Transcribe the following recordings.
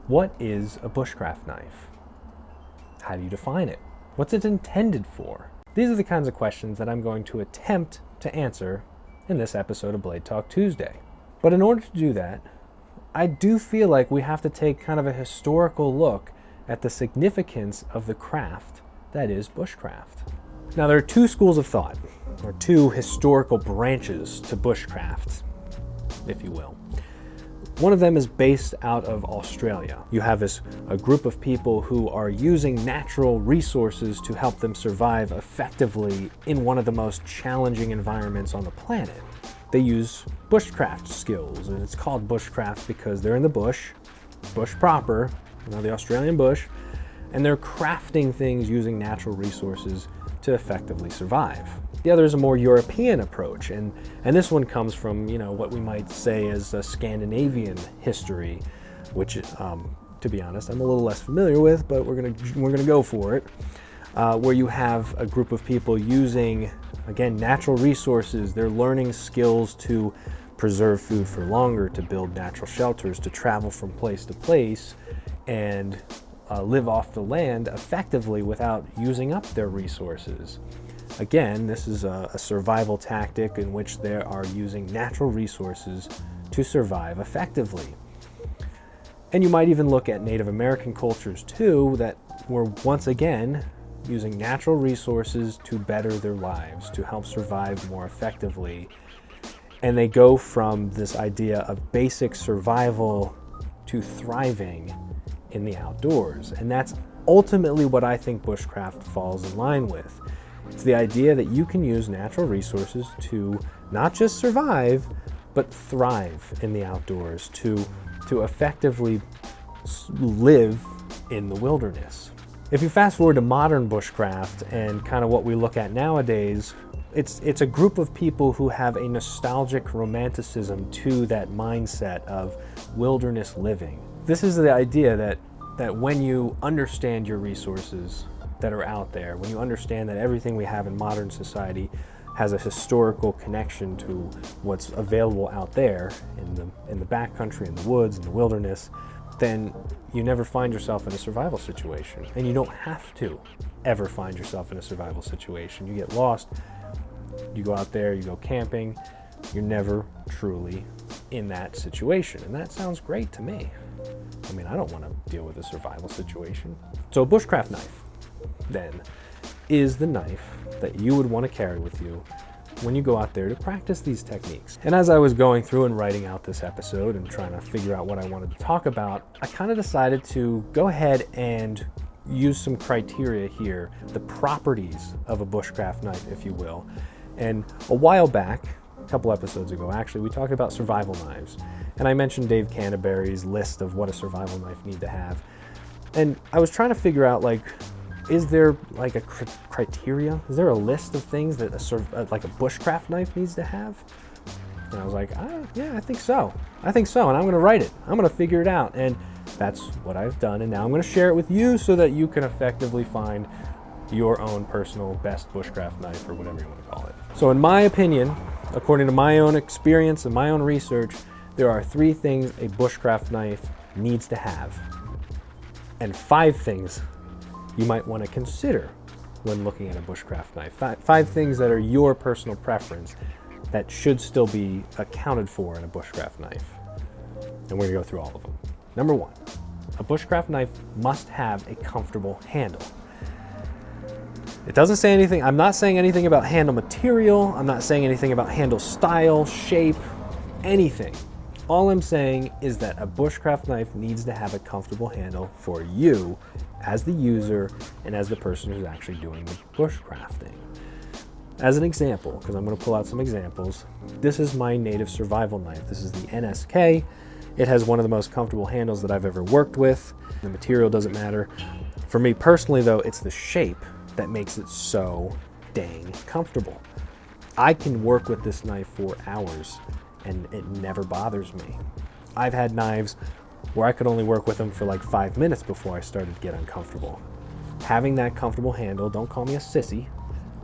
What is a bushcraft knife? How do you define it? What's it intended for? These are the kinds of questions that I'm going to attempt to answer in this episode of Blade Talk Tuesday. But in order to do that, I do feel like we have to take kind of a historical look at the significance of the craft that is bushcraft. Now, there are two schools of thought, or two historical branches to bushcraft, if you will. One of them is based out of Australia. You have a group of people who are using natural resources to help them survive effectively in one of the most challenging environments on the planet. They use bushcraft skills, and it's called bushcraft because they're in the bush proper, the Australian bush, and they're crafting things using natural resources to effectively survive. The other is a more European approach, and this one comes from, what we might say is a Scandinavian history, which, to be honest, I'm a little less familiar with, but we're gonna go for it, where you have a group of people using, again, natural resources. They're learning skills to preserve food for longer, to build natural shelters, to travel from place to place, and live off the land effectively without using up their resources. Again, this is a survival tactic in which they are using natural resources to survive effectively. And you might even look at Native American cultures too, that were once again using natural resources to better their lives, to help survive more effectively. And they go from this idea of basic survival to thriving in the outdoors. And that's ultimately what I think bushcraft falls in line with. It's the idea that you can use natural resources to not just survive, but thrive in the outdoors, to effectively live in the wilderness. If you fast forward to modern bushcraft and kind of what we look at nowadays, it's a group of people who have a nostalgic romanticism to that mindset of wilderness living. This is the idea that when you understand your resources that are out there, when you understand that everything we have in modern society has a historical connection to what's available out there in the backcountry, in the woods, in the wilderness, then you never find yourself in a survival situation. And you don't have to ever find yourself in a survival situation. You get lost, you go out there, you go camping, you're never truly in that situation. And that sounds great to me. I mean, I don't want to deal with a survival situation. So a bushcraft knife, then, is the knife that you would want to carry with you when you go out there to practice these techniques. And as I was going through and writing out this episode and trying to figure out what I wanted to talk about, I kind of decided to go ahead and use some criteria here, the properties of a bushcraft knife, if you will. And a while back, a couple episodes ago actually, we talked about survival knives. And I mentioned Dave Canterbury's list of what a survival knife need to have. And I was trying to figure out, is there like a criteria? Is there a list of things that a bushcraft knife needs to have? And I was like, yeah, I think so. And I'm going to write it. I'm going to figure it out. And that's what I've done. And now I'm going to share it with you so that you can effectively find your own personal best bushcraft knife, or whatever you want to call it. So in my opinion, according to my own experience and my own research, there are 3 things a bushcraft knife needs to have, and 5 things you might want to consider when looking at a bushcraft knife. 5 things that are your personal preference that should still be accounted for in a bushcraft knife. And we're going to go through all of them. Number 1, a bushcraft knife must have a comfortable handle. It doesn't say anything, I'm not saying anything about handle material, I'm not saying anything about handle style, shape, anything. All I'm saying is that a bushcraft knife needs to have a comfortable handle for you as the user and as the person who's actually doing the bushcrafting. As an example, because I'm going to pull out some examples, this is my native survival knife. This is the NSK. It has one of the most comfortable handles that I've ever worked with. The material doesn't matter. For me personally though, it's the shape that makes it so dang comfortable. I can work with this knife for hours and it never bothers me. I've had knives where I could only work with them for like 5 minutes before I started to get uncomfortable. Having that comfortable handle, don't call me a sissy,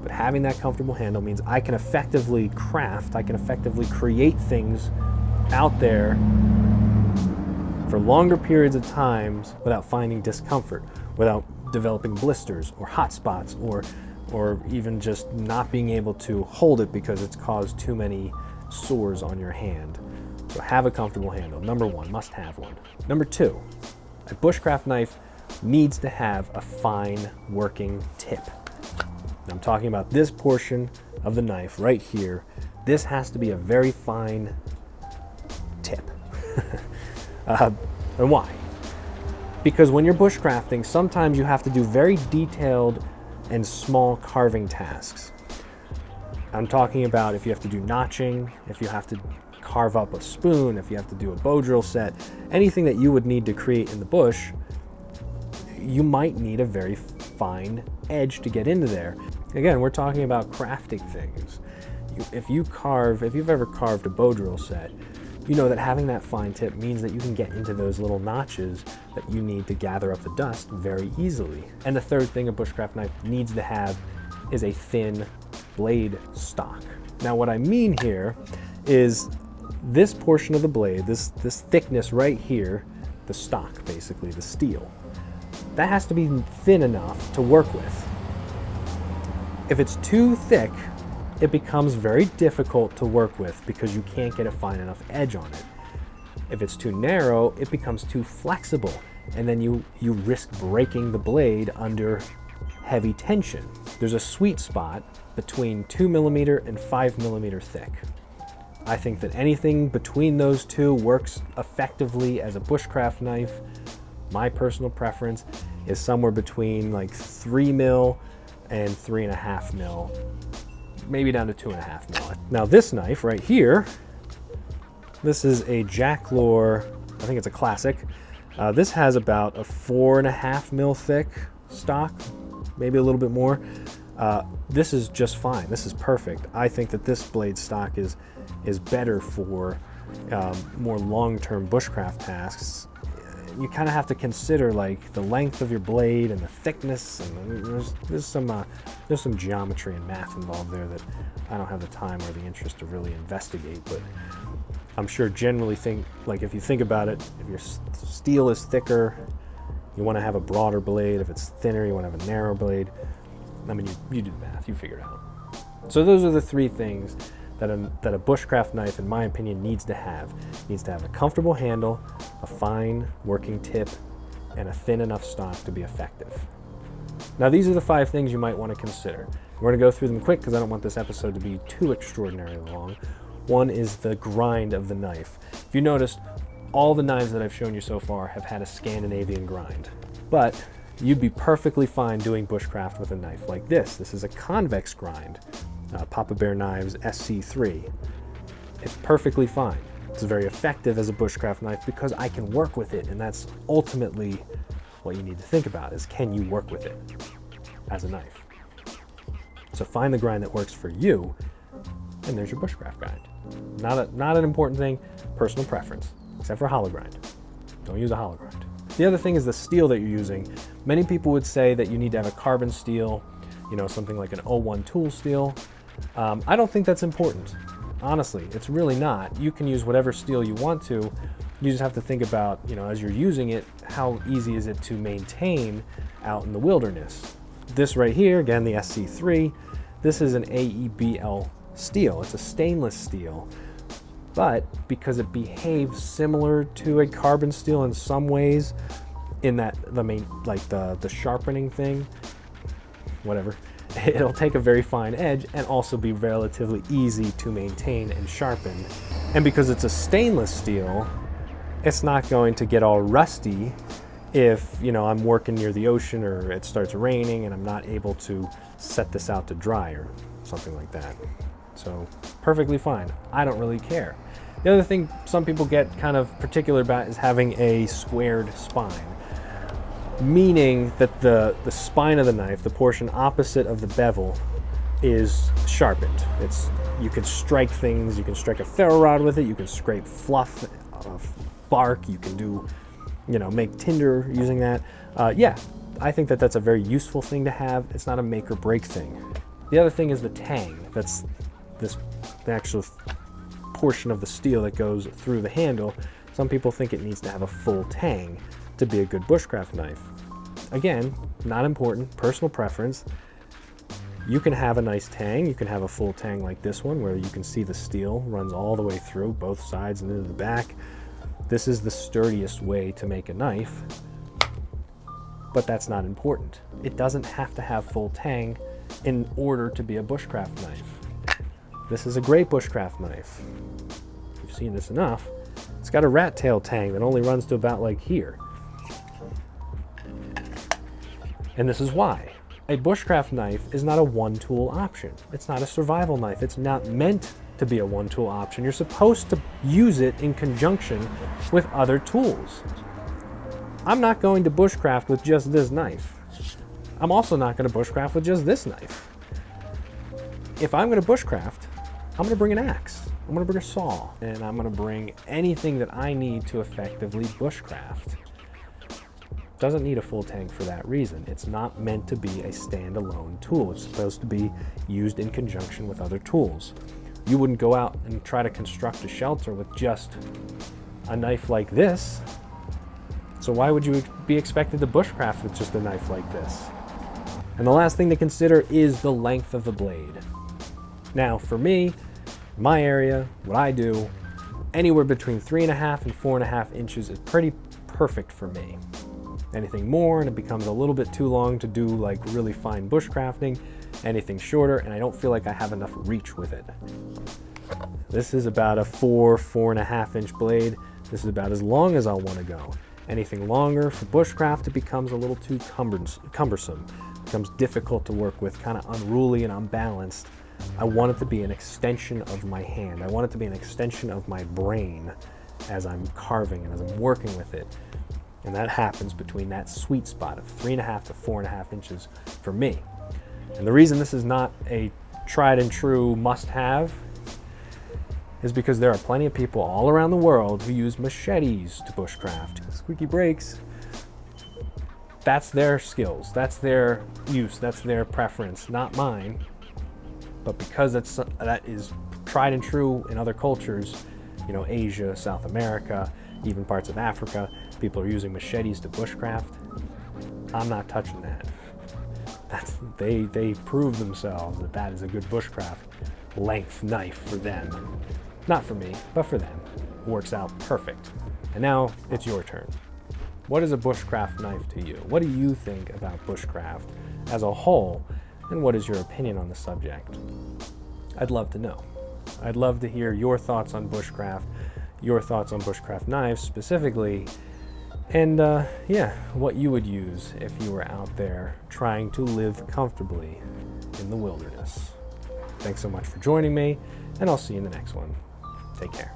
but having that comfortable handle means I can effectively craft, I can effectively create things out there for longer periods of times without finding discomfort, without developing blisters or hot spots, or even just not being able to hold it because it's caused too many sores on your hand. So have a comfortable handle. Number one, must have one. Number two, a bushcraft knife needs to have a fine working tip. I'm talking about this portion of the knife right here. This has to be a very fine tip. And why? Because when you're bushcrafting, sometimes you have to do very detailed and small carving tasks. I'm talking about if you have to do notching, if you have to carve up a spoon, if you have to do a bow drill set, anything that you would need to create in the bush, you might need a very fine edge to get into there. Again, we're talking about crafting things. If you've ever carved a bow drill set, you know that having that fine tip means that you can get into those little notches that you need to gather up the dust very easily. And the third thing a bushcraft knife needs to have is a thin blade stock. Now what I mean here is this portion of the blade, this thickness right here, the stock basically, the steel, that has to be thin enough to work with. If it's too thick, it becomes very difficult to work with because you can't get a fine enough edge on it. If it's too narrow, it becomes too flexible, and then you risk breaking the blade under heavy tension. There's a sweet spot between 2mm and 5mm thick. I think that anything between those two works effectively as a bushcraft knife. My personal preference is somewhere between like 3mm and 3.5mm. Maybe down to 2.5mm. Now this knife right here, this is a Jack Lore, I think it's a classic. This has about a 4.5mm thick stock, maybe a little bit more. This is just fine. This is perfect. I think that this blade stock is better for more long-term bushcraft tasks. You kind of have to consider like the length of your blade and the thickness, and there's some geometry and math involved there that I don't have the time or the interest to really investigate. But I'm sure generally if you think about it, if your steel is thicker, you want to have a broader blade. If it's thinner, you want to have a narrow blade. I mean, you do the math, you figure it out. So those are the three things that a bushcraft knife, in my opinion, needs to have. It needs to have a comfortable handle, a fine working tip, and a thin enough stock to be effective. Now, these are the 5 things you might want to consider. We're going to go through them quick because I don't want this episode to be too extraordinarily long. One is the grind of the knife. If you noticed, all the knives that I've shown you so far have had a Scandinavian grind, but you'd be perfectly fine doing bushcraft with a knife like this. This is a convex grind. Papa Bear Knives SC3. It's perfectly fine. It's very effective as a bushcraft knife because I can work with it, and that's ultimately what you need to think about is, can you work with it as a knife? So find the grind that works for you, and there's your bushcraft grind. Not an important thing, personal preference, except for hollow grind. Don't use a hollow grind. The other thing is the steel that you're using. Many people would say that you need to have a carbon steel, something like an 01 tool steel. I don't think that's important. Honestly, it's really not. You can use whatever steel you want to. You just have to think about, as you're using it, how easy is it to maintain out in the wilderness. This right here, again, the SC3, this is an AEBL steel. It's a stainless steel, but because it behaves similar to a carbon steel in some ways, in that the sharpening thing, whatever, it'll take a very fine edge and also be relatively easy to maintain and sharpen. And because it's a stainless steel, it's not going to get all rusty if I'm working near the ocean or it starts raining and I'm not able to set this out to dry or something like that. So perfectly fine. I don't really care. The other thing some people get kind of particular about is having a squared spine, meaning that the spine of the knife, the portion opposite of the bevel, is sharpened. You can strike things, you can strike a ferro rod with it, you can scrape fluff of bark, you can do, make tinder using that. Yeah, I think that that's a very useful thing to have. It's not a make or break thing. The other thing is the tang. That's the actual portion of the steel that goes through the handle. Some people think it needs to have a full tang to be a good bushcraft knife. Again, not important, personal preference. You can have a nice tang, you can have a full tang like this one where you can see the steel runs all the way through both sides and into the back. This is the sturdiest way to make a knife, but that's not important. It doesn't have to have full tang in order to be a bushcraft knife. This is a great bushcraft knife. You've seen this enough. It's got a rat tail tang that only runs to about like here. And this is why. A bushcraft knife is not a one-tool option. It's not a survival knife. It's not meant to be a one-tool option. You're supposed to use it in conjunction with other tools. I'm not going to bushcraft with just this knife. I'm also not going to bushcraft with just this knife. If I'm going to bushcraft, I'm going to bring an axe. I'm going to bring a saw, and I'm going to bring anything that I need to effectively bushcraft. Doesn't need a full tang for that reason. It's not meant to be a standalone tool. It's supposed to be used in conjunction with other tools. You wouldn't go out and try to construct a shelter with just a knife like this. So why would you be expected to bushcraft with just a knife like this? And the last thing to consider is the length of the blade. Now, for me, my area, what I do, anywhere between 3.5 and 4.5 inches is pretty perfect for me. Anything more and it becomes a little bit too long to do like really fine bushcrafting. Anything shorter and I don't feel like I have enough reach with it. This is about a 4.5 inch blade. This is about as long as I'll want to go. Anything longer for bushcraft, it becomes a little too cumbersome. It becomes difficult to work with, kind of unruly and unbalanced. I want it to be an extension of my hand. I want it to be an extension of my brain as I'm carving and as I'm working with it. And that happens between that sweet spot of 3.5 to 4.5 inches for me. And the reason this is not a tried and true must-have is because there are plenty of people all around the world who use machetes to bushcraft. Squeaky brakes. That's their skills, that's their use, that's their preference, not mine. But because that is tried and true in other cultures, you know, Asia, South America, even parts of Africa, people are using machetes to bushcraft. I'm not touching that. They prove themselves that that is a good bushcraft length knife for them. Not for me, but for them. It works out perfect. And now it's your turn. What is a bushcraft knife to you? What do you think about bushcraft as a whole? And what is your opinion on the subject? I'd love to know. I'd love to hear your thoughts on bushcraft, your thoughts on bushcraft knives specifically, and yeah, what you would use if you were out there trying to live comfortably in the wilderness. Thanks so much for joining me, and I'll see you in the next one. Take care.